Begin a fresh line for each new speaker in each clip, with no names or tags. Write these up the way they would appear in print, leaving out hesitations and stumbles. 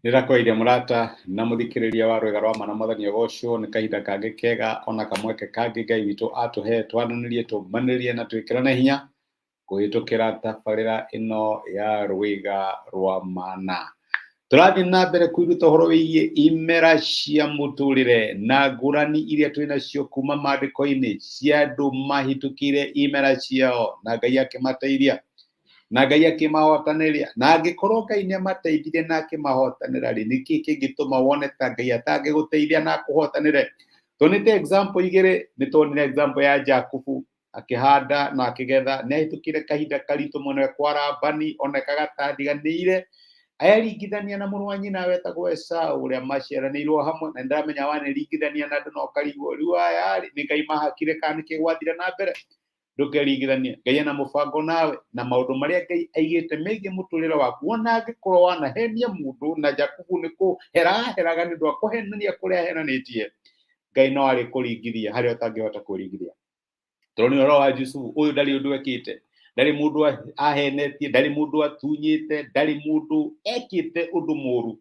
Nirakoire murata na muthikiriria wa rwega rwa mana mwathani ogocwo ni kahinda kangi kega ona kamweke kangi Ngai witu atuhe twananirie tumanirie na twikirane hinya kuhitukira tabarira ino ya rwiga rwa mana. Turathi na mbere kwiruta uhoro wigie imera cia muturire na ngurani iria twina cio kuma maandiko-ini cia andu mahitukire imera ciao na Ngai akimateithia na Ngai akimahotaniria na angikorwo Ngai ni amateithire na akimahotanira ri niki kingituma wone ta Ngai atangiguteithia na akuhotanire. Tonite example igiri nitonire example ya Jakubu akihanda na akigetha ni ahitukire kahinda karitu muno kwa Labani onekaga ta athiganiire ayaringithania na mũrũ wa nyina wetagwo Esau uria maciaranĩirwo hamwe na ndiramenya waniringithania na andũ no karigwo riu aya nĩ Ngai mahakire kana nĩ kĩgwathire na mbere ndukeringithania. Ngai ena mũbango nawe na maũndũ marĩa Ngai aigĩte megiĩ mũtũrĩre waku wona angĩkorwo wanahenia mũndũ na Jakubu nĩ kũheraheraga nĩ ũndũ wa kũhenania kũrĩa ahenanĩtie Ngai no arĩ kũringithia harĩa ũtangĩhota kũringithia. Tũronio ũhoro wa Yusufu ũyũ ndarĩ ũndũ ekĩte, ndarĩ mũndũ ahenetie, ndarĩ mũndũ atunyĩte, ndarĩ mũndũ ekĩte ũndũ mũru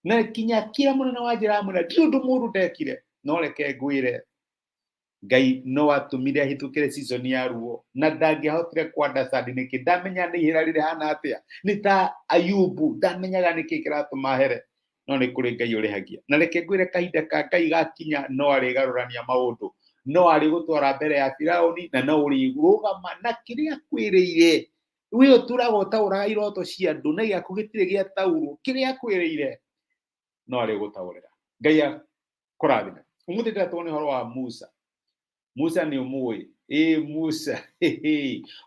na kinya kira mũnene wa njĩra amwĩra ndirĩ ũndũ mũru ndekire. No reke ngwĩre Ngai no atũmire ahĩtũkĩre season ya ruo na ndangĩahotire kwa understand nĩkĩ. Ndamenya nĩ ihĩra rĩrĩhana atĩa, nĩ ta Ayubu ndamenyaga nĩkĩ kĩratũma here, no nĩ kũrĩ Ngai ũrĩhagia. Na reke ngwĩre kahinda ka Ngai gakinya no arĩgarũrania maũndũ, no arĩ gũtwara mbere ya Firaũni na no ũrĩrũgama na kĩrĩa akwĩrĩire. We ũtũraga ũtaũraga iroto cia andũ na gĩaku gĩtirĩ gĩataũrwo, kĩrĩa akwĩrĩire no arĩ gũtaũrĩra. Ngai akũrathime. Ũmũthĩ ndĩratũonia ũhoro wa Musa. Musa nĩ ũmũĩ, Musa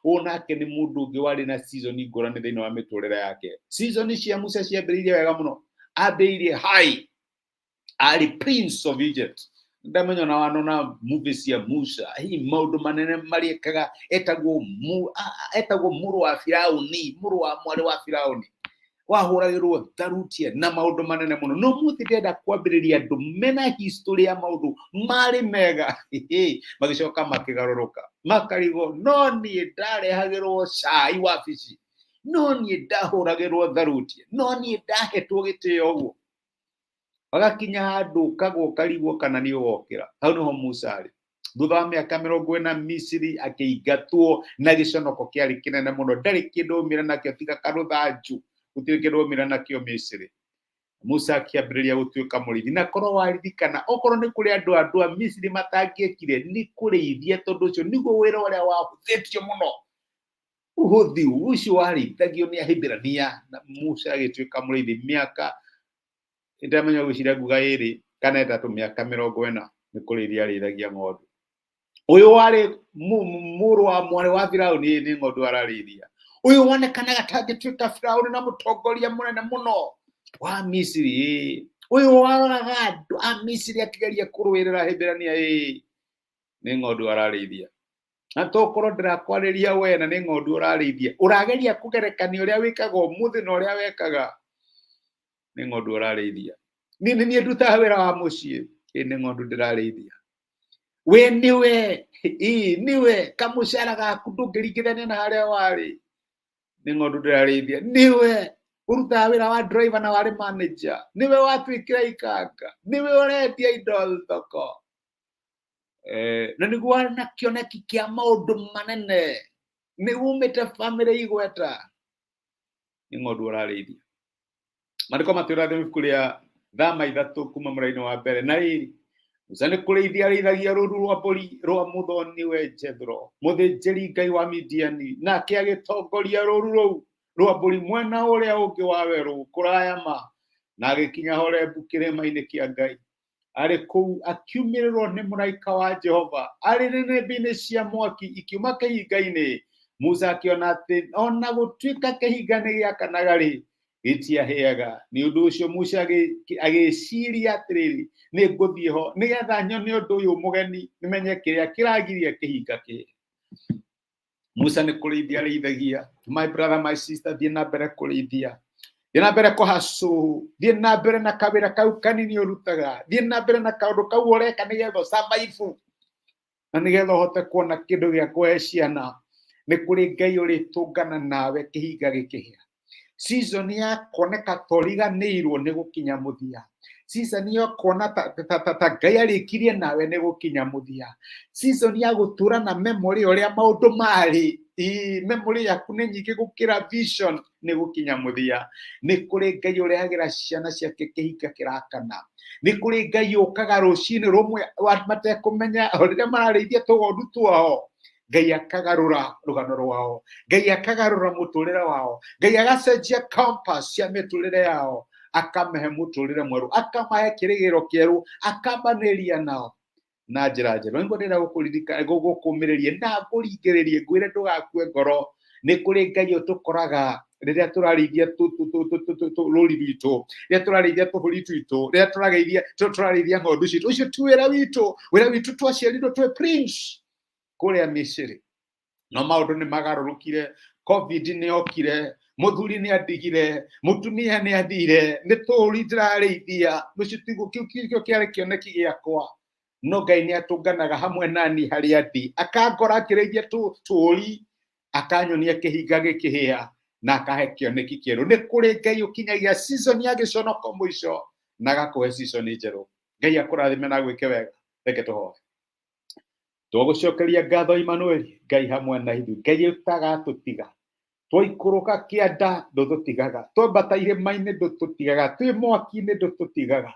onake nĩ mũndũ ũngĩ warĩ na season ngũrani thĩinĩ wa mĩtũrĩre yake. Season cia Musa ciambĩrĩirie wega mũno, ambĩrĩirie high, arĩ prince of Egypt. Ndamenya na wanona movie cia Musa, maũndũ manene marĩa ekaga, etagwo mũrũ wa Firaũni, mũrũ wa mwarĩ wa Firaũni, wahũragĩrwo tharuti na maũndũ manene mũno. No mũthĩ ndĩrenda kwambĩrĩria andũ mena history ya maũndũ marĩ mega magĩcoka makĩgarũrũka makarigwo no niĩ ndarehagĩrwo cai wabici, no niĩ ndahũragĩrwo tharuti, no niĩ ndahetwo gĩtĩo ũguo. Wagakinya handũ kagwo ũkarigwo kana nĩ ũgokĩra. Hau nĩho Musa arĩ. Thutha wa mĩaka 40 Misiri akĩingatwo na gĩconoko kĩarĩ kĩnene mũno, ndarĩ kĩndũ aumire nakĩo tiga karũthanju, gũtirĩ kĩndũ aumire nakĩo Misiri. Musa akĩambĩrĩria gũtuĩka mũrĩithi, na korwo waririkana okorwo nĩ kũrĩ andũ a Misiri matangĩekire nĩ kũrĩithia, tondũ ũcio nĩguo wĩra ũrĩa wahũthĩtio mũno. Ũhũthi ũcio warĩithagio nĩ Ahĩbĩrania na Musa agĩtuĩka mũrĩithi mĩaka ndamenya gwĩciria nguga ĩrĩ kana ĩtatũ, mĩaka 40 nĩ kũrĩithia arĩithagia ng'ondu. Ũyũ warĩ mũrũ wa mwarĩ wa Firaũni nĩ ng'ondu ararĩithia. Ũyũ wonekanaga tangĩtuĩka Firaũni na mũtongoria mũnene mũno wa Misiri. Ũyũ waroraga andũ a Misiri akĩgeria kũrũĩrĩra Ahĩbĩrania nĩ ng'ondu ararĩithia. Na tokorwo ndĩrakwarĩria we na nĩ ng'ondu ũrarĩithia, ũrageria kũgerekania ũrĩa wĩkaga ũmũthĩ na ũrĩa wekaga, nĩ ng'ondu ũrarĩithia. Niĩ ndutaga wĩra wa mũciĩ, nĩ ng'ondu ndĩrarĩithia. We niwe kamũcara gaku ndũngĩringithania na harĩa warĩ, nĩ ng'ondu ndĩrarĩithia. Niwe ũrutaga wĩra wa driver na warĩ manager, niwe watuĩkĩra ikanga, niwe ũrendia indo thoko, na nĩguo warĩ na kĩoneki kĩa maũndũ manene, nĩguo umĩte famĩlĩ igweta, nĩ ng'ondu ũrarĩithia. Maandĩko matwĩra thĩinĩ ibuku rĩa Thama 3 kuma mũraini wa mbere, na rĩrĩ Musa nĩ kũrĩithia arĩithagia rũũru rwa mbũri rwa Mũthoni-we Jethro, mũthĩnjĩri Ngai wa Midiani, nake agĩtongoria rũũru rũu rwa mbũri mwena ũrĩa ũngĩ wa werũ kũraya ma, na agĩkinya Horebu kĩrĩma-inĩ kĩa Ngai. Arĩ kũu akiumĩrĩrwo nĩ mũraika wa Jehova arĩ nĩnĩmbĩ-inĩ cia mwaki ikiuma kĩhinga-inĩ. Musa akĩona atĩ ona gũtuĩka kĩhinga nĩ gĩakanaga-rĩ, gĩtiahĩaga. Nĩ ũndũ ũcio Musa agĩciria atĩrĩrĩ, nĩ ngũthiĩ ho nĩgetha nyone ũndũ ũyũ mũgeni, nĩmenye kĩrĩa kĩragiria kĩhinga kĩhĩ. Musa nĩ kũrĩithia arĩithagia. My brother, my sister, thiĩ na mbere kũrĩithia, thiĩ na mbere kũhacũ, thiĩ na mbere na kawĩra kau kanini ũrutaga, thiĩ na mbere na kaũndũ kau ũreka nĩgetha survive na nĩgetha ũhote kuona kĩndũ gĩa kũhe ciana. Nĩ kũrĩ Ngai ũrĩtũngana nawe kĩhinga gĩkĩhĩa. season ya koneka toriganĩirwo nĩ gũkinya mũthia, season ya kuona ta Ngai arĩkirie nawe nĩ gũkinya mũthia, season ya gũtũra na memory ũrĩa maũndũ marĩ, memory yaku nĩ nyingĩ gũkĩra vision nĩ gũkinya mũthia. Nĩ kũrĩ Ngai ũrehagĩra ciana ciake kĩhinga kĩrakana, nĩ kũrĩ Ngai ũkaga rũcinĩ rũmwe matekũmenya rĩrĩa mararĩithia tũgondu twao, Ngai akagarũra rũgano rwao, Ngai akagarũra mũtũrĩre wao, Ngai agacenjia compass cia mĩtũrĩre yao, akamahe mũtũrĩre mwerũ, akamahe kĩrĩgĩrĩro kĩerũ, akamanĩria nao na njĩra njega. Nĩguo ndĩrenda gũkũririkana gũkũmĩrĩria na ngũringĩrĩrie ngwĩre ndũgakue ngoro. Nĩ kũrĩ Ngai ũtũkoraga rĩrĩa tũrarĩithia rũri rwitũ, rĩrĩa tũrarĩithia tũbũri twitũ, rĩrĩa tũrarĩithia ng'ondu citũ. Ũcio ti wĩra witũ, wĩra witũ twaciarirwo twĩ prince kũrĩa Misiri. No maũndũ nĩ magarũrũkire, COVID nĩ yokire, mũthuri nĩ andigire, mũtumia nĩ athire, nĩ tũũri ndĩrarĩithia. Ũcio kĩu kĩarĩ kĩoneki gĩakwa. No Ngai nĩ atũnganaga hamwe nani harĩa ndi, akangora akĩrĩithia tũũri, akanyonia kĩhinga gĩkĩhĩa na akahe kĩoneki kĩerũ. Nĩ kũrĩ Ngai ũkinyagia season ya gĩconoko mũico na agakũhe season njerũ. Ngai akũrathime na gwĩke wega. Reke tũhoe. Tũgũcokeria ngatho Emmanuel, Ngai hamwe na ithuĩ. Ngai ũtagatũtiga. Twaikũrũka kĩanda ndũtũtigaga, twambata irĩma-inĩ ndũtũtigaga, twĩ mwaki-inĩ ndũtũtigaga,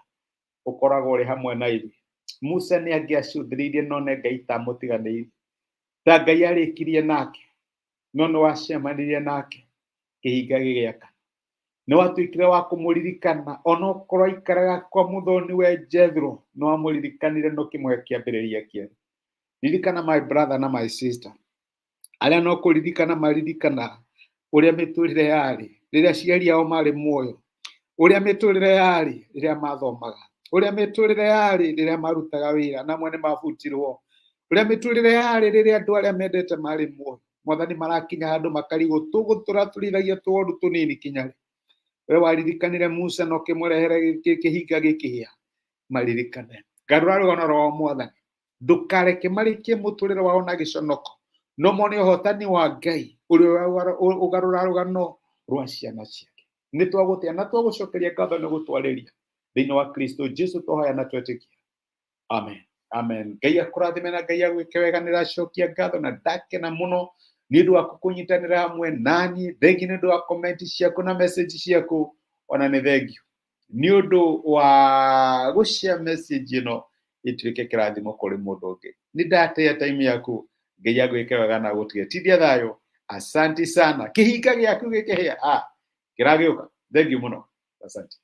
ũkoragwo ũrĩ hamwe na ithuĩ. Musa nĩ angĩacũthĩrĩirie none Ngai tamũtiganĩirie, ta Ngai arĩkirie nake, no nĩ wacemanirie nake kĩhinga gĩgĩaka. Nĩ watuĩkire wa kũmũririkana, ona okorwo aikaraga kwa mũthoni we Jethro, nĩ wamũririkanire no kĩmwe kĩambĩrĩria kĩerũ. Ririkana my brother na my sister, arĩa no kũririkana maririkana ũrĩa mĩtũrĩre yarĩ rĩrĩa aciari ao marĩ muoyo, ũrĩa mĩtũrĩre yarĩ rĩrĩa mathomaga, ũrĩa mĩtũrĩre yarĩ rĩrĩa marutaga wĩra na mwene mabutirwo, ũrĩa mĩtũrĩre yarĩ rĩrĩa andũ arĩa mendete marĩ muoyo. Mwathani marakinya handũ makarigwo tũgũtũra tũrithagia tũgondu tũnini kinyarĩ. We waririkanire Musa no kĩmũrehere kĩhinga gĩkĩhĩa, maririkane. Garũra rũgano rwao Mwathani, ndũkareke marĩkie mũtũrĩre wao na gĩconoko, no mone ũhotani wa Ngai ũrĩa ũgarũra rũgano rwa ciana ciake. Nĩ twagũtĩa na twagũcokeria ngatho nĩ gũtwarĩria thĩinĩ wa Kristo Jesu tũhoya na twetĩkia. Amen. Amen. Ngai akũrathime na Ngai agwĩke wega. Nĩracokia ngatho na ndakena mũno nĩ ũndũ wa kũnyitanĩra hamwe nani. Thengiũ nĩ ũndũ wa comment ciaku na message ciaku, ona nĩ thengiũ nĩ ũndũ wa gũshare message ĩno ĩtuĩke kĩrathimo kũrĩ mũndũ ũngĩ. Nĩ ndatĩa time yaku. Ngai agwĩke wega na gũtige tithia thayũ. Asante sana. Kĩhinga gĩaku gĩkĩhĩa kĩragĩũka. Thengiũ mũno. Asante.